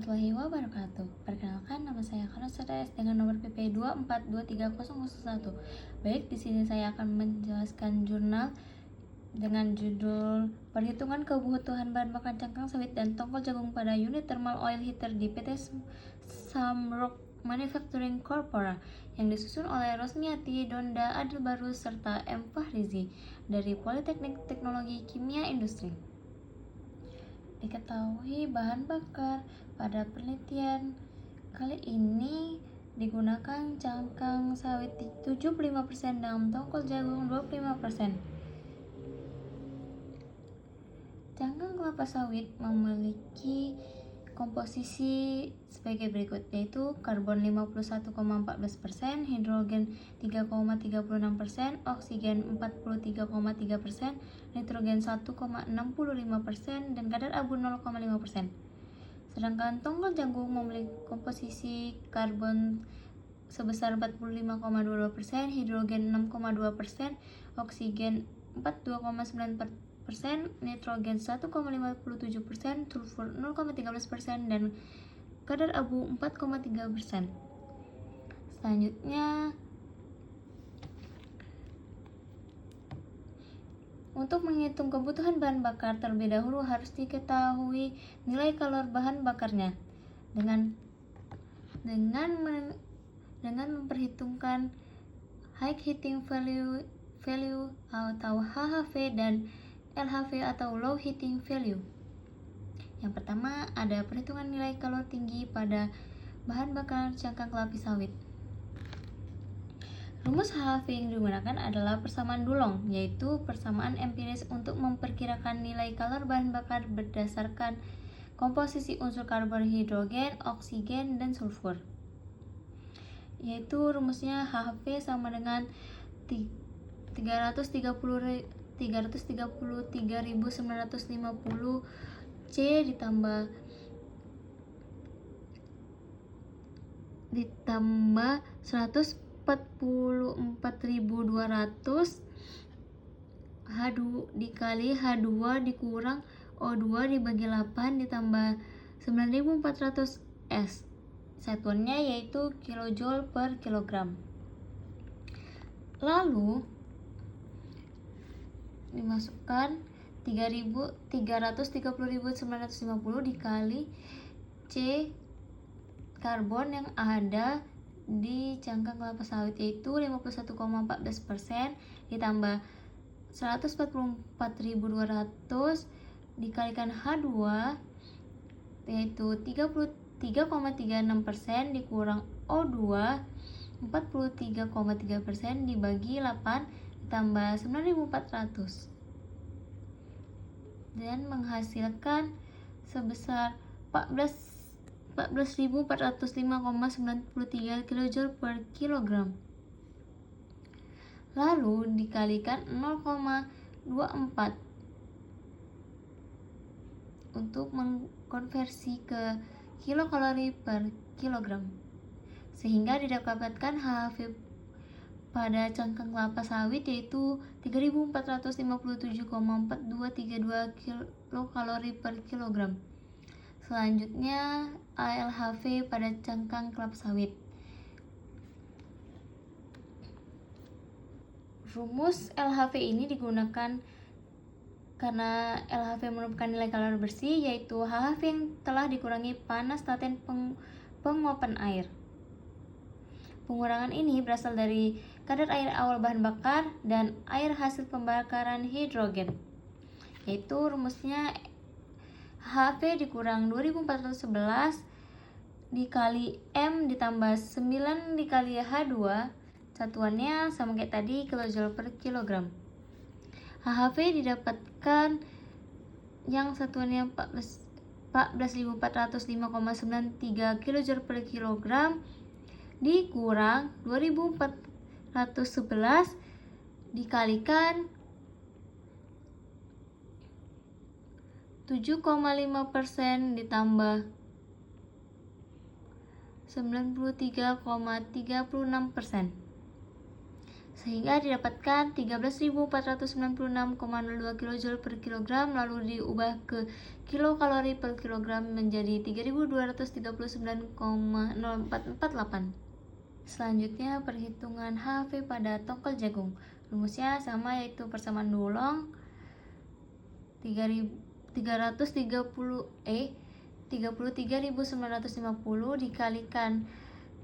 warahmatullahi wabarakatuh. Perkenalkan, nama saya Karna SDS dengan nomor PP 2423001. Baik, di sini saya akan menjelaskan jurnal dengan judul Perhitungan Kebutuhan Bahan Bakar Cangkang Sawit dan Tongkol Jagung pada Unit Thermal Oil Heater di PT Samrock Manufacturing Corpora yang disusun oleh Rosmiati, Donda, Adil Barus, serta M. Fahrizi dari Politeknik Teknologi Kimia Industri. Diketahui bahan bakar pada penelitian kali ini digunakan cangkang sawit 75% dan tongkol jagung 25%. Cangkang kelapa sawit memiliki komposisi sebagai berikut, yaitu karbon 51,14%, hidrogen 3,36%, oksigen 43,3%, nitrogen 1,65%, dan kadar abu 0,5%. Sedangkan tongkol jagung memiliki komposisi karbon sebesar 45,22%, hidrogen 6,2%, oksigen 42,9%, nitrogen 1,57%, sulfur 0,13%, dan kadar abu 4,3%. Selanjutnya, untuk menghitung kebutuhan bahan bakar terlebih dahulu harus diketahui nilai kalori bahan bakarnya dengan memperhitungkan high heating value atau HHV dan LHV atau low heating value. Yang pertama, ada perhitungan nilai kalori tinggi pada bahan bakar cangkang kelapa sawit. Rumus HHV yang digunakan adalah persamaan Dulong, yaitu persamaan empiris untuk memperkirakan nilai kalori bahan bakar berdasarkan komposisi unsur karbon, hidrogen, oksigen, dan sulfur. Yaitu rumusnya HHV sama dengan 333.950 C ditambah 144.200 dikali H2 dikurang O2 dibagi 8 ditambah 9.400 S. Satuannya yaitu kilojoule per kilogram. Lalu dimasukkan 330.950 dikali C karbon yang ada di cangkang kelapa sawit, yaitu 51,14%, ditambah 144.200 dikalikan H2 yaitu 33,36% dikurang O2 43,3% dibagi 8 ditambah 9.400 dan menghasilkan sebesar 14.405,93 kJ per kilogram. Lalu dikalikan 0,24 untuk mengkonversi ke kilokalori per kilogram, sehingga didapatkan HHV pada cangkang kelapa sawit yaitu 3.457,4232 kilokalori per kilogram. Selanjutnya ALHV pada cangkang kelapa sawit. Rumus LHV ini digunakan karena LHV merupakan nilai kalori bersih, yaitu HHV yang telah dikurangi panas laten penguapan air. Pengurangan ini berasal dari kadar air awal bahan bakar dan air hasil pembakaran hidrogen, yaitu rumusnya HV dikurang 2411 dikali M ditambah 9 dikali H2, satuannya sama kayak tadi, kilojoule per kilogram. HHV didapatkan yang satuannya 14.405,93 kJ per kilogram dikurang 2.411 dikalikan 7,5% ditambah 93,36%. sehingga didapatkan 13.496,02 kJ per kilogram, lalu diubah ke kilokalori per kilogram menjadi 3.239,0448. Selanjutnya perhitungan HV pada tongkol jagung. Rumusnya sama, yaitu persamaan dolong 33.950 dikalikan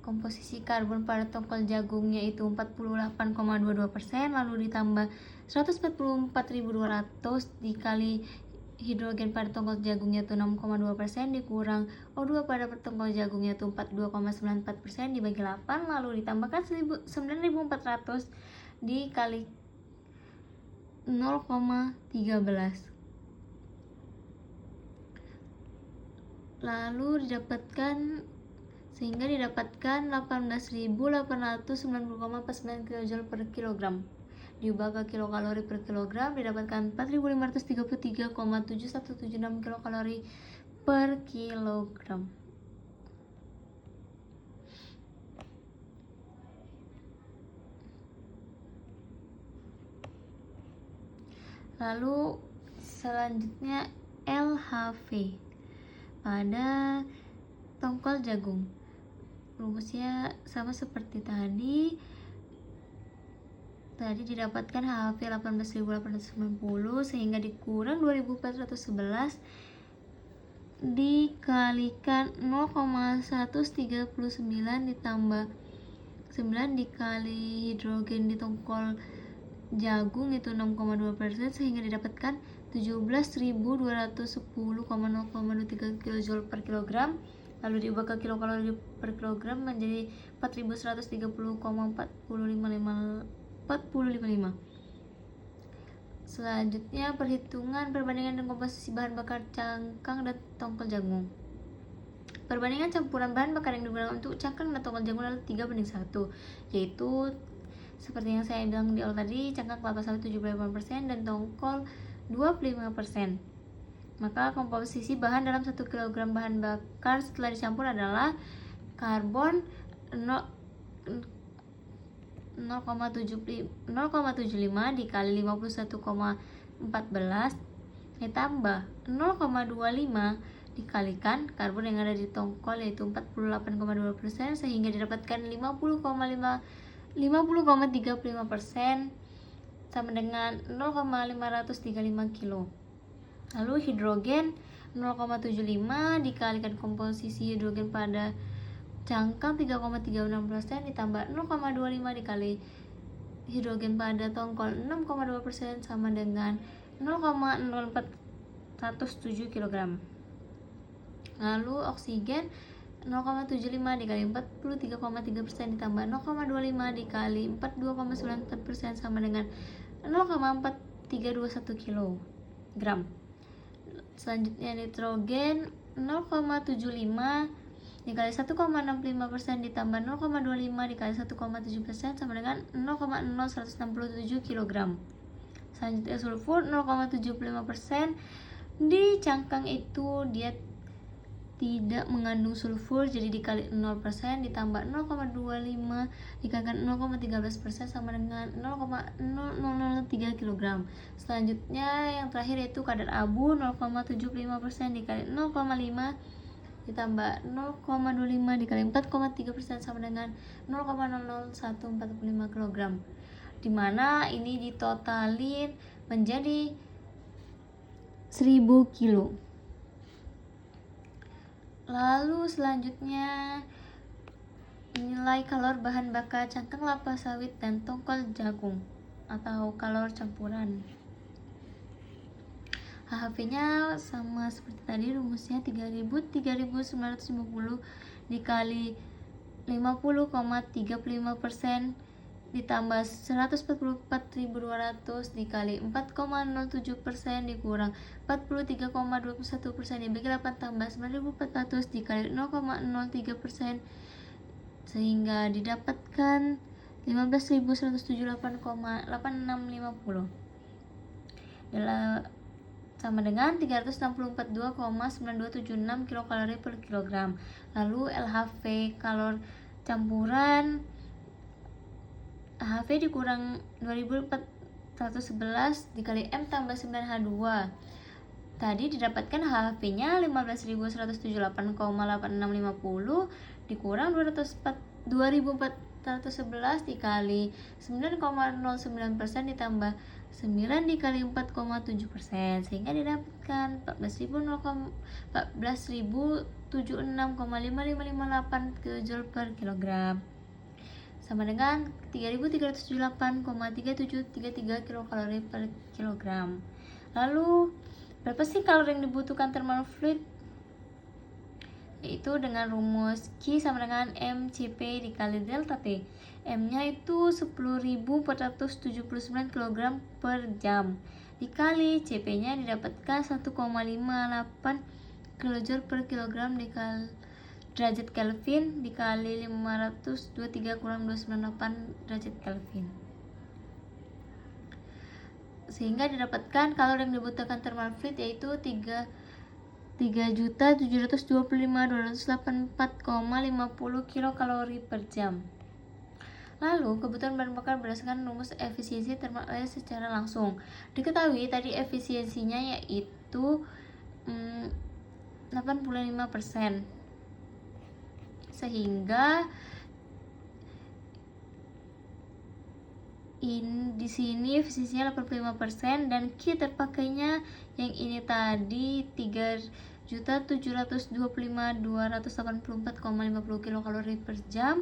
komposisi karbon pada tongkol jagung yaitu 48,22%, lalu ditambah 144.200 dikali hidrogen pada tongkol jagung yaitu 6,2% dikurang O2 pada tongkol jagung yaitu 42,94% dibagi 8, lalu ditambahkan 9.400 dikali 0,13, lalu didapatkan 18.890,49 kJ per kilogram. Diubah ke kilokalori per kilogram didapatkan 4.533,7176 kilokalori per kilogram. Lalu selanjutnya LHV pada tongkol jagung. Rumusnya sama seperti tadi didapatkan HV 18.890 sehingga dikurang 2.411 dikalikan 0,139 ditambah 9 dikali hidrogen di tongkol jagung itu 6,2%, sehingga didapatkan 17.210,023 kJ per kilogram, lalu diubah ke kilokalori per kilogram menjadi 4.130,45. Selanjutnya perhitungan perbandingan dan komposisi bahan bakar cangkang dan tongkol jagung. Perbandingan campuran bahan bakar yang digunakan untuk cangkang dan tongkol jagung adalah 3:1, yaitu seperti yang saya bilang di awal tadi, cangkang kelapa sawit 78% dan tongkol 25%. Maka komposisi bahan dalam 1 kg bahan bakar setelah dicampur adalah karbon 0,75 dikali 51,14 ditambah 0,25 dikalikan karbon yang ada di tongkol yaitu 48,2%, sehingga didapatkan 50,35% sama dengan 0,535 kilo. Lalu hidrogen 0,75 dikalikan komposisi hidrogen pada cangkang 3,36% ditambah 0,25 dikali hidrogen pada tongkol 6,2% sama dengan 0,0417 kg. Lalu oksigen 0,75 dikali 43,3% ditambah 0,25 dikali 42,94% sama dengan 0,4321 kg. Selanjutnya nitrogen 0,75 dikali 1,65% ditambah 0,25 dikali 1,7% sama dengan 0,0167 kg. Selanjutnya sulfur 0,75%. Di cangkang itu dia tidak mengandung sulfur, jadi dikali 0% ditambah 0,25 dikalikan 0,13% sama dengan 0,003 kg. Selanjutnya yang terakhir yaitu kadar abu 0,75% dikali 0,5 ditambah 0,25 dikali 4,3% sama dengan 0,00145 kg, dimana ini ditotalin menjadi 1000 kilo. Lalu selanjutnya nilai kalor bahan bakar cangkang kelapa sawit dan tongkol jagung atau kalor campuran. HHV-nya sama seperti tadi, rumusnya 3.950 dikali 50,35% ditambah 144.200 dikali 4,07% dikurang 43,21% dibagi 8 tambah 9.400 dikali 0,03%, sehingga didapatkan 15.178,8650 sama dengan 364,9276 kilokalori per kilogram. Lalu LHV kalor campuran HV dikurang 2411 dikali M tambah 9H2. Tadi didapatkan HV-nya 15.178,8650 dikurang 2411 dikali 9,09% ditambah 9 dikali 4,7%, sehingga didapatkan 14.076,5558 kJ per kilogram, sama dengan 3.378,3733 kilokalori per kilogram. Lalu berapa sih kalori yang dibutuhkan thermal fluid? Yaitu dengan rumus Q sama dengan mCp dikali delta T. M-nya itu 10.479 kg per jam dikali Cp-nya didapatkan 1,58 kJ per kilogram dikali derajat Kelvin dikali 523 kurang 298 derajat Kelvin, sehingga didapatkan kalori yang dibutuhkan thermal fluid yaitu 3.725.284,50 kilokalori per jam. Lalu kebutuhan bahan bakar berdasarkan rumus efisiensi thermal air secara langsung. Diketahui tadi efisiensinya yaitu 85%. Sehingga di sini efisiensinya 85% dan Q terpakainya yang ini tadi 3.725.284,50 kilokalori per jam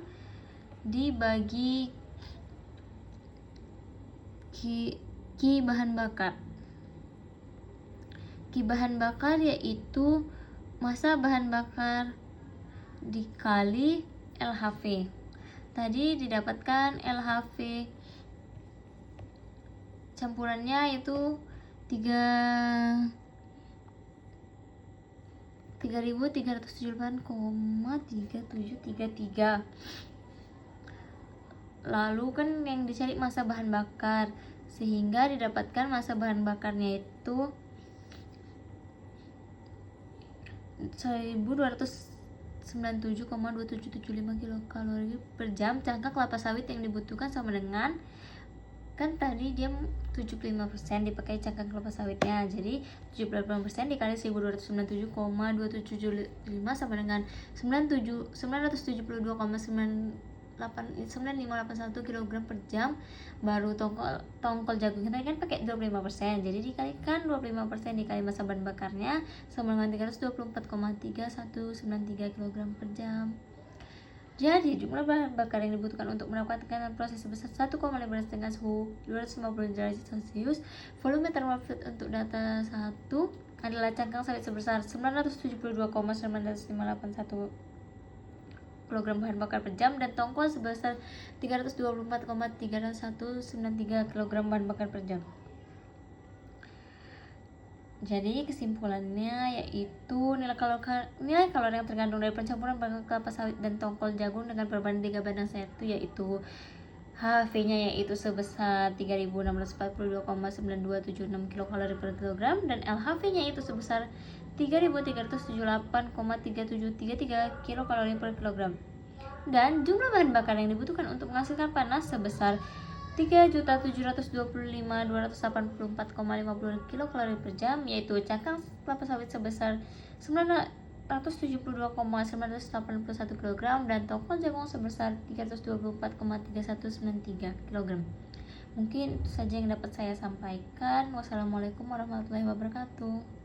dibagi Q bahan bakar. Q bahan bakar yaitu massa bahan bakar dikali LHV. Tadi didapatkan LHV campurannya itu 3.378,3733. Lalu kan yang dicari massa bahan bakar, sehingga didapatkan massa bahan bakarnya itu 1.297,2775 kilokalori per jam. Cangkang kelapa sawit yang dibutuhkan sama dengan, kan tadi dia 75% dipakai cangkang kelapa sawitnya, jadi 78% dikali 1.297,275 sama dengan 972,9581 kg per jam. Baru tongkol jagung kita kan pakai 25%, jadi dikalikan 25% dikali massa bahan bakarnya sama dengan 324,3193 kg per jam. Jadi jumlah bahan bakar yang dibutuhkan untuk mendapatkan proses sebesar 1,15 dengan suhu 250 derajat Celcius. Volume thermal fluid untuk data 1 adalah cangkang sawit sebesar 972,9681 kg bahan bakar per jam dan tongkol sebesar 324,3193 kg bahan bakar per jam. Jadi kesimpulannya yaitu nilai kalori yang tergantung dari pencampuran bahan kelapa sawit dan tongkol jagung dengan perbandingan 3:1 yaitu HV-nya yaitu sebesar 3.642,9276 kilokalori per kilogram dan LHV-nya itu sebesar 3.378,3733 kilokalori per kilogram. Dan jumlah bahan bakar yang dibutuhkan untuk menghasilkan panas sebesar 3.725.284,50 kilokalori per jam, yaitu cangkang kelapa sawit sebesar 972,981 kg dan tongkol jagung sebesar 324,3193 kg. Mungkin itu saja yang dapat saya sampaikan. Wassalamualaikum warahmatullahi wabarakatuh.